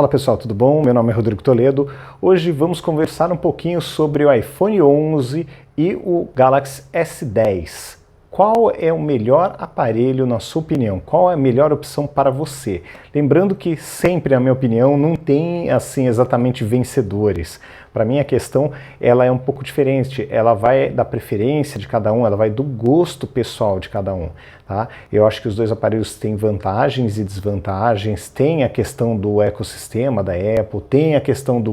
Fala pessoal, tudo bom? Meu nome é Rodrigo Toledo. Hoje vamos conversar um pouquinho sobre o iPhone 11 e o Galaxy S10. Qual é o melhor aparelho na sua opinião? Qual é a melhor opção para você? Lembrando que sempre, na minha opinião, não tem assim exatamente vencedores. Para mim a questão ela é um pouco diferente, ela vai da preferência de cada um, ela vai do gosto pessoal de cada um. Tá? Eu acho que os dois aparelhos têm vantagens e desvantagens, tem a questão do ecossistema da Apple, tem a questão do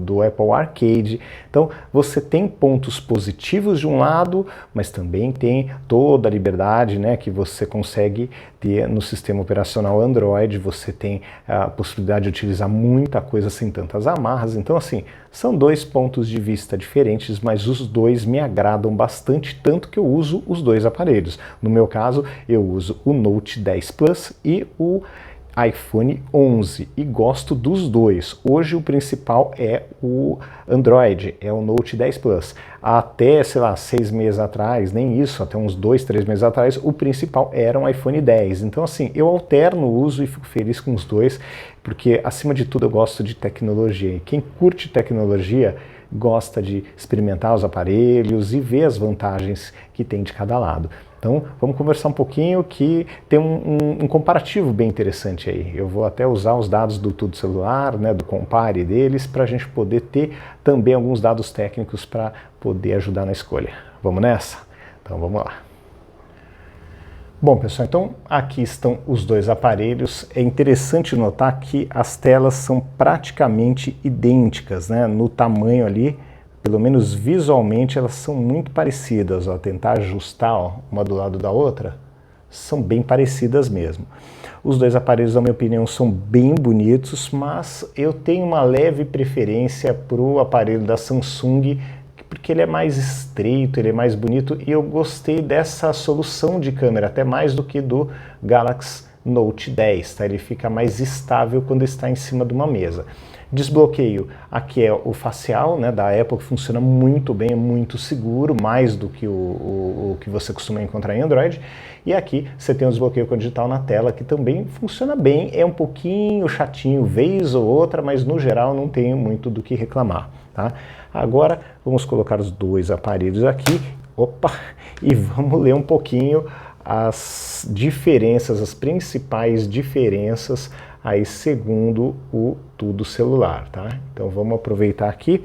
do Apple Arcade. Então você tem pontos positivos de um lado, mas também tem toda a liberdade, né, que você consegue ter no sistema operacional Android. Você tem a possibilidade de utilizar muita coisa sem tantas amarras. Então assim, são dois pontos de vista diferentes, mas os dois me agradam bastante, tanto que eu uso os dois aparelhos. No meu caso, eu uso o Note 10 Plus e o iPhone 11 e gosto dos dois. Hoje o principal é o Android, é o Note 10 Plus. Até, sei lá, 6 meses atrás, nem isso, até uns 2, 3 meses atrás, o principal era um iPhone 10. Então assim, eu alterno o uso e fico feliz com os dois, porque acima de tudo eu gosto de tecnologia. E quem curte tecnologia gosta de experimentar os aparelhos e ver as vantagens que tem de cada lado. Então vamos conversar um pouquinho, que tem um comparativo bem interessante aí. Eu vou até usar os dados do Tudo Celular, né, do compare deles, para a gente poder ter também alguns dados técnicos para poder ajudar na escolha. Vamos nessa? Então vamos lá. Bom pessoal, então aqui estão os dois aparelhos. É interessante notar que as telas são praticamente idênticas, né, no tamanho ali. Pelo menos visualmente elas são muito parecidas, ó, tentar ajustar, ó, uma do lado da outra, são bem parecidas mesmo. Os dois aparelhos, na minha opinião, são bem bonitos, mas eu tenho uma leve preferência para o aparelho da Samsung, porque ele é mais estreito, ele é mais bonito, e eu gostei dessa solução de câmera, até mais do que do Galaxy Note 10, tá? Ele fica mais estável quando está em cima de uma mesa. Desbloqueio, aqui é o facial, né, da Apple, que funciona muito bem, é muito seguro, mais do que o que você costuma encontrar em Android. E aqui você tem o desbloqueio com digital na tela, que também funciona bem, é um pouquinho chatinho, vez ou outra, mas no geral não tenho muito do que reclamar. Tá? Agora vamos colocar os dois aparelhos aqui, opa, e vamos ler um pouquinho as diferenças, as principais diferenças aí segundo o Tudo Celular, tá? Então vamos aproveitar aqui,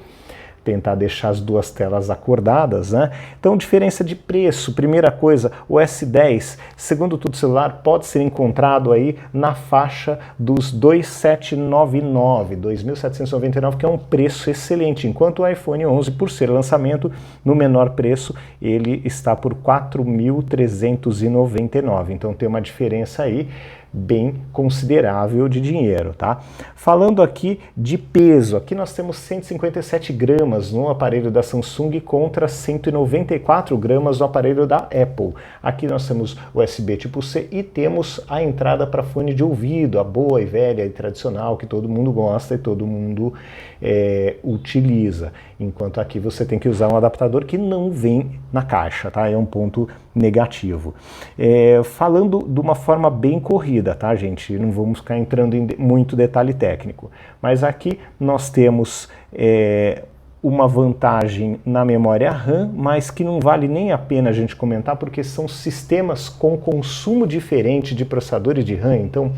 tentar deixar as duas telas acordadas, né? Então, diferença de preço, primeira coisa, o S10, segundo o Tudo Celular, pode ser encontrado aí na faixa dos 2.799, 2.799, que é um preço excelente, enquanto o iPhone 11, por ser lançamento, no menor preço, ele está por 4.399, então tem uma diferença aí bem considerável de dinheiro, tá? Falando aqui de peso, aqui nós temos 157 gramas no aparelho da Samsung contra 194 gramas no aparelho da Apple. Aqui nós temos USB tipo C e temos a entrada para fone de ouvido, a boa e velha e tradicional que todo mundo gosta e todo mundo utiliza. Enquanto aqui você tem que usar um adaptador que não vem na caixa, tá? É um ponto negativo. Falando de uma forma bem corrida, tá, gente? Não vamos ficar entrando em muito detalhe técnico. Mas aqui nós temos uma vantagem na memória RAM, mas que não vale nem a pena a gente comentar, porque são sistemas com consumo diferente de processadores de RAM. Então,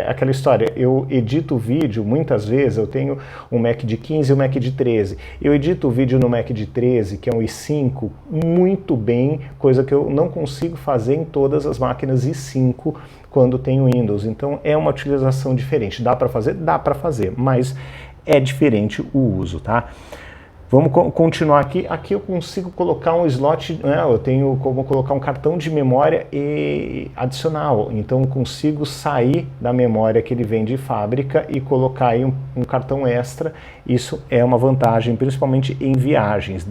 aquela história, eu edito vídeo, muitas vezes eu tenho um Mac de 15 e um Mac de 13. Eu edito o vídeo no Mac de 13, que é um i5, muito bem, coisa que eu não consigo fazer em todas as máquinas i5 quando tenho Windows. Então é uma utilização diferente. Dá para fazer? Dá para fazer, mas é diferente o uso, tá? Vamos continuar aqui. Aqui eu consigo colocar um slot, né? Eu tenho como colocar um cartão de memória adicional. Então eu consigo sair da memória que ele vem de fábrica e colocar aí um cartão extra. Isso é uma vantagem, principalmente em viagens.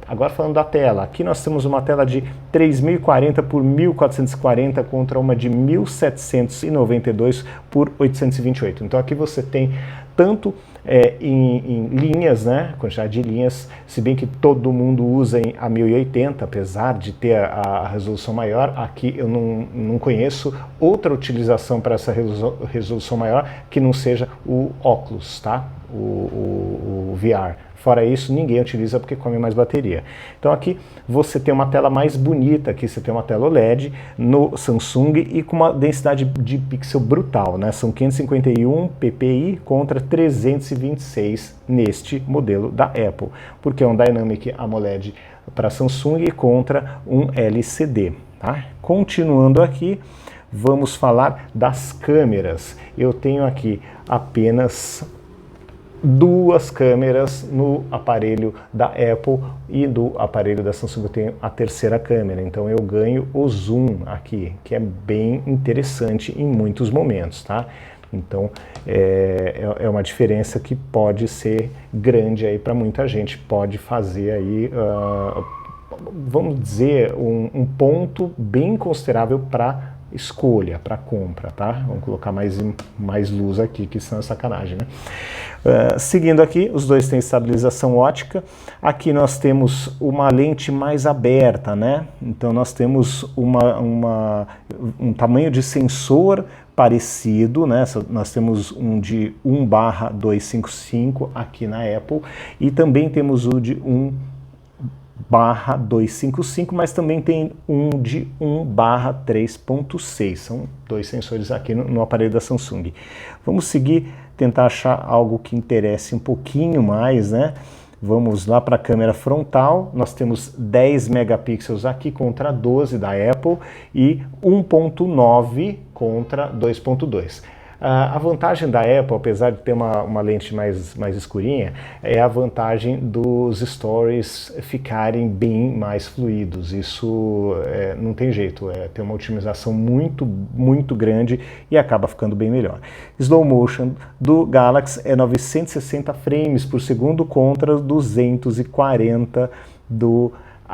Agora falando da tela, aqui nós temos uma tela de 3040 por 1440 contra uma de 1792 por 828. Então aqui você tem tanto em linhas, né, quantidade de linhas, se bem que todo mundo usa a 1080, apesar de ter a resolução maior, aqui eu não conheço outra utilização para essa resolução maior que não seja o óculos, tá? O VR. Fora isso, ninguém utiliza porque come mais bateria. Então aqui você tem uma tela mais bonita, aqui você tem uma tela OLED no Samsung e com uma densidade de pixel brutal, né? São 551 ppi contra 326 neste modelo da Apple, porque é um Dynamic AMOLED para Samsung contra um LCD, tá? Continuando aqui, vamos falar das câmeras. Eu tenho aqui apenas duas câmeras no aparelho da Apple e do aparelho da Samsung eu tenho a terceira câmera, então eu ganho o zoom aqui, que é bem interessante em muitos momentos, tá? Então é uma diferença que pode ser grande aí para muita gente, pode fazer aí, vamos dizer, um ponto bem considerável para escolha, para compra, tá? Vamos colocar mais luz aqui, que senão é sacanagem, né? Seguindo aqui, os dois têm estabilização ótica. Aqui nós temos uma lente mais aberta, né? Então nós temos um tamanho de sensor parecido, né? Nós temos um de 1/255 aqui na Apple e também temos o de 1/255, mas também tem um de 1/3.6. São dois sensores aqui no aparelho da Samsung. Vamos seguir, tentar achar algo que interesse um pouquinho mais, né? Vamos lá para a câmera frontal. Nós temos 10 megapixels aqui contra 12 da Apple e 1.9 contra 2.2. A vantagem da Apple, apesar de ter uma lente mais escurinha, é a vantagem dos stories ficarem bem mais fluidos. Isso não tem jeito, tem uma otimização muito grande e acaba ficando bem melhor. Slow motion do Galaxy é 960 frames por segundo contra 240 do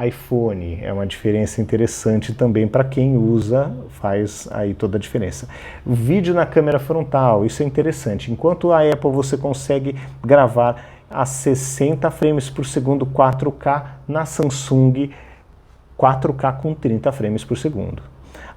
iPhone. É uma diferença interessante também para quem usa, faz aí toda a diferença. Vídeo na câmera frontal, isso é interessante. Enquanto a Apple você consegue gravar a 60 frames por segundo 4K, na Samsung 4K com 30 frames por segundo.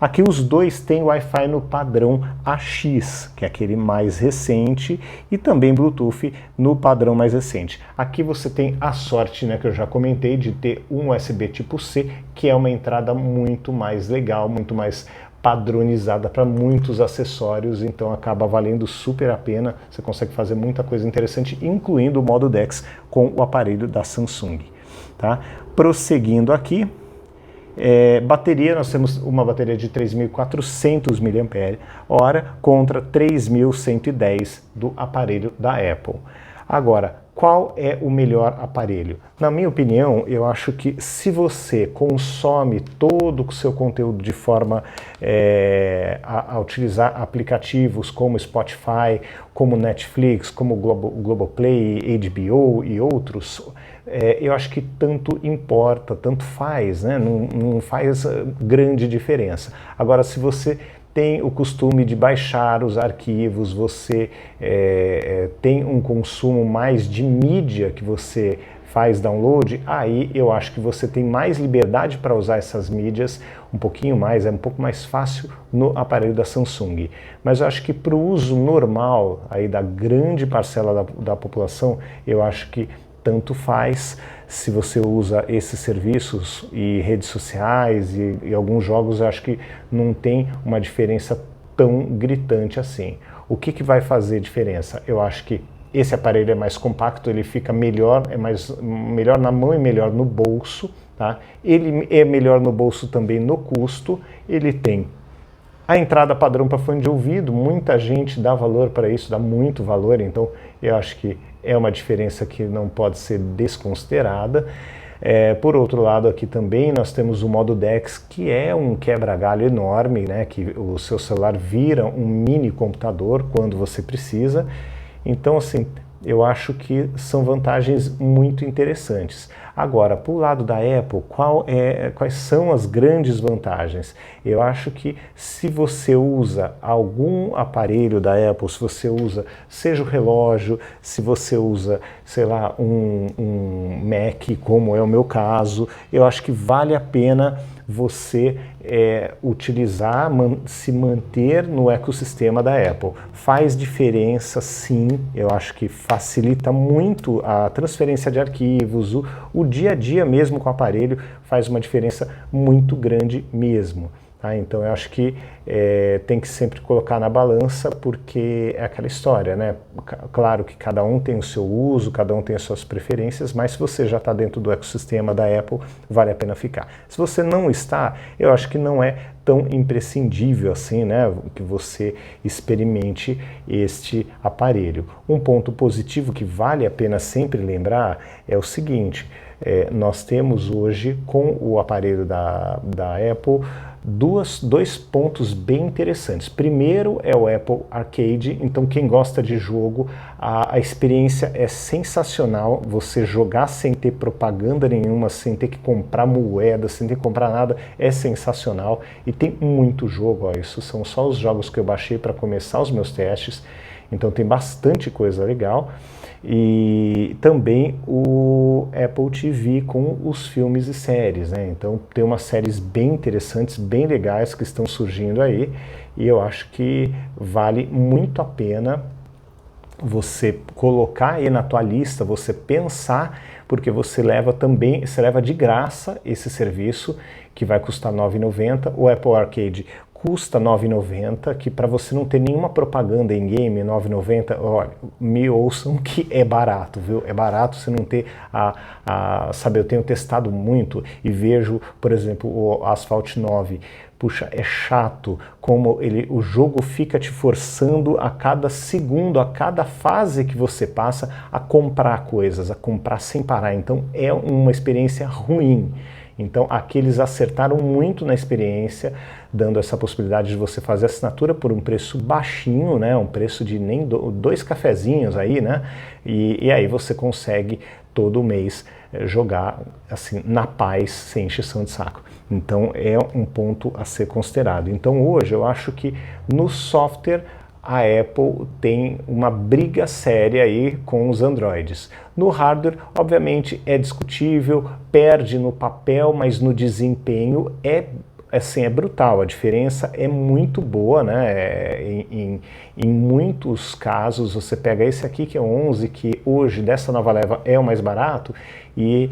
Aqui os dois têm Wi-Fi no padrão AX, que é aquele mais recente, e também Bluetooth no padrão mais recente. Aqui você tem a sorte, né, que eu já comentei, de ter um USB tipo C, que é uma entrada muito mais legal, muito mais padronizada para muitos acessórios, então acaba valendo super a pena, você consegue fazer muita coisa interessante, incluindo o modo DeX com o aparelho da Samsung. Tá? Prosseguindo aqui, bateria, nós temos uma bateria de 3.400 mAh contra 3.110 do aparelho da Apple. Agora, qual é o melhor aparelho? Na minha opinião, eu acho que se você consome todo o seu conteúdo de forma a utilizar aplicativos como Spotify, como Netflix, como Globoplay, HBO e outros, eu acho que tanto importa, tanto faz, né? Não faz grande diferença. Agora, se você tem o costume de baixar os arquivos, você tem um consumo mais de mídia que você faz download, aí eu acho que você tem mais liberdade para usar essas mídias, um pouquinho mais, é um pouco mais fácil no aparelho da Samsung. Mas eu acho que para o uso normal aí da grande parcela da população, eu acho que tanto faz se você usa esses serviços e redes sociais e alguns jogos, eu acho que não tem uma diferença tão gritante assim. O que vai fazer diferença? Eu acho que esse aparelho é mais compacto, ele fica melhor, melhor na mão e melhor no bolso, tá? Ele é melhor no bolso também no custo, ele tem a entrada padrão para fone de ouvido, muita gente dá valor para isso, dá muito valor, então eu acho que é uma diferença que não pode ser desconsiderada. Por outro lado, aqui também nós temos o modo DeX, que é um quebra-galho enorme, né, que o seu celular vira um mini computador quando você precisa. Então, assim, eu acho que são vantagens muito interessantes. Agora, para o lado da Apple, quais são as grandes vantagens? Eu acho que se você usa algum aparelho da Apple, se você usa, seja o relógio, se você usa, sei lá, um Mac, como é o meu caso, eu acho que vale a pena você utilizar, se manter no ecossistema da Apple. Faz diferença, sim, eu acho que facilita muito a transferência de arquivos, o dia a dia mesmo com o aparelho faz uma diferença muito grande mesmo. Tá? Então eu acho que tem que sempre colocar na balança, porque é aquela história, né? Claro que cada um tem o seu uso, cada um tem as suas preferências, mas se você já está dentro do ecossistema da Apple, vale a pena ficar. Se você não está, eu acho que não é tão imprescindível assim, né, que você experimente este aparelho. Um ponto positivo que vale a pena sempre lembrar é o seguinte: nós temos hoje com o aparelho da Apple dois pontos bem interessantes. Primeiro é o Apple Arcade, então quem gosta de jogo, a experiência é sensacional, você jogar sem ter propaganda nenhuma, sem ter que comprar moeda, sem ter que comprar nada, é sensacional e tem muito jogo, ó, isso são só os jogos que eu baixei para começar os meus testes, então tem bastante coisa legal. E também o Apple TV com os filmes e séries, né? Então tem umas séries bem interessantes, bem legais que estão surgindo aí, e eu acho que vale muito a pena você colocar aí na tua lista, você pensar, porque você leva de graça esse serviço que vai custar R$ 9,90, o Apple Arcade custa R$ 9,90, que para você não ter nenhuma propaganda em game, R$ 9,90, olha, me ouçam que é barato, viu? É barato você não ter sabe, eu tenho testado muito e vejo, por exemplo, o Asphalt 9, puxa, é chato como o jogo fica te forçando a cada segundo, a cada fase que você passa, a comprar coisas, a comprar sem parar, então é uma experiência ruim. Então aqui eles acertaram muito na experiência, dando essa possibilidade de você fazer assinatura por um preço baixinho, né? Um preço de nem dois cafezinhos aí, né? E aí você consegue todo mês jogar assim na paz, sem encheção de saco. Então é um ponto a ser considerado. Então hoje eu acho que no software a Apple tem uma briga séria aí com os Androids. No hardware, obviamente, é discutível, perde no papel, mas no desempenho é brutal, a diferença é muito boa, né? Em muitos casos, você pega esse aqui que é 11, que hoje dessa nova leva é o mais barato, e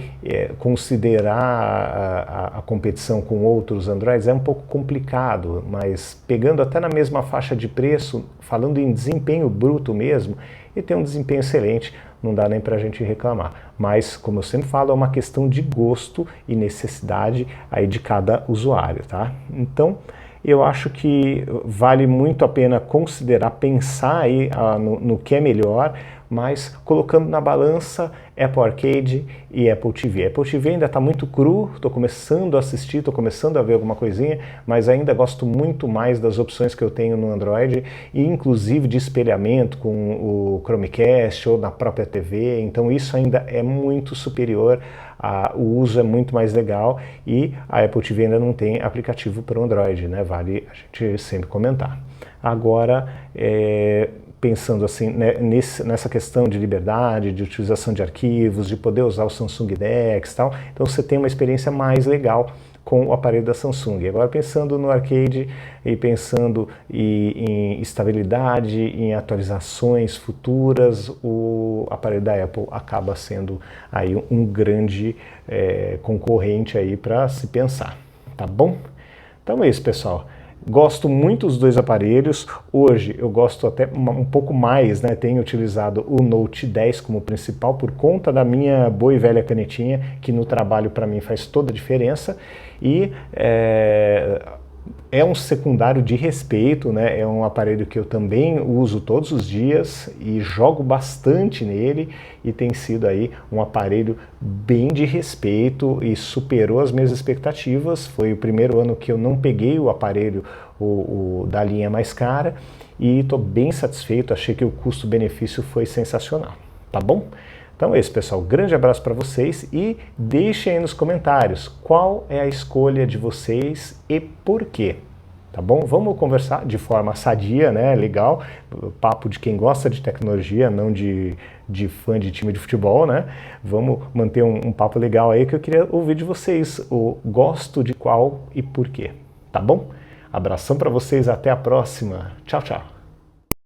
considerar a competição com outros Androids é um pouco complicado, mas pegando até na mesma faixa de preço, falando em desempenho bruto mesmo, ele tem um desempenho excelente, não dá nem para a gente reclamar. Mas, como eu sempre falo, é uma questão de gosto e necessidade aí de cada usuário, tá? Então, eu acho que vale muito a pena considerar, pensar aí no que é melhor, mas colocando na balança Apple Arcade e Apple TV. Apple TV ainda está muito cru, estou começando a assistir, estou começando a ver alguma coisinha, mas ainda gosto muito mais das opções que eu tenho no Android, e inclusive de espelhamento com o Chromecast ou na própria TV, então isso ainda é muito superior, o uso é muito mais legal, e a Apple TV ainda não tem aplicativo para o Android, né? Vale a gente sempre comentar. Agora, pensando assim, né, nessa questão de liberdade, de utilização de arquivos, de poder usar o Samsung DeX e tal, então você tem uma experiência mais legal com o aparelho da Samsung. Agora pensando no arcade e pensando em estabilidade, em atualizações futuras, o aparelho da Apple acaba sendo aí um grande concorrente aí para se pensar, tá bom? Então é isso, pessoal. Gosto muito dos dois aparelhos, hoje eu gosto até um pouco mais, né? Tenho utilizado o Note 10 como principal por conta da minha boa e velha canetinha, que no trabalho para mim faz toda a diferença, e é um secundário de respeito, né? É um aparelho que eu também uso todos os dias e jogo bastante nele, e tem sido aí um aparelho bem de respeito e superou as minhas expectativas. Foi o primeiro ano que eu não peguei o aparelho da linha mais cara, e estou bem satisfeito, achei que o custo-benefício foi sensacional, tá bom? Então é isso, pessoal. Grande abraço para vocês e deixem aí nos comentários qual é a escolha de vocês e por quê. Tá bom? Vamos conversar de forma sadia, né? Legal. Papo de quem gosta de tecnologia, não de fã de time de futebol, né? Vamos manter um papo legal aí que eu queria ouvir de vocês. O gosto de qual e por quê. Tá bom? Abração para vocês, até a próxima. Tchau, tchau.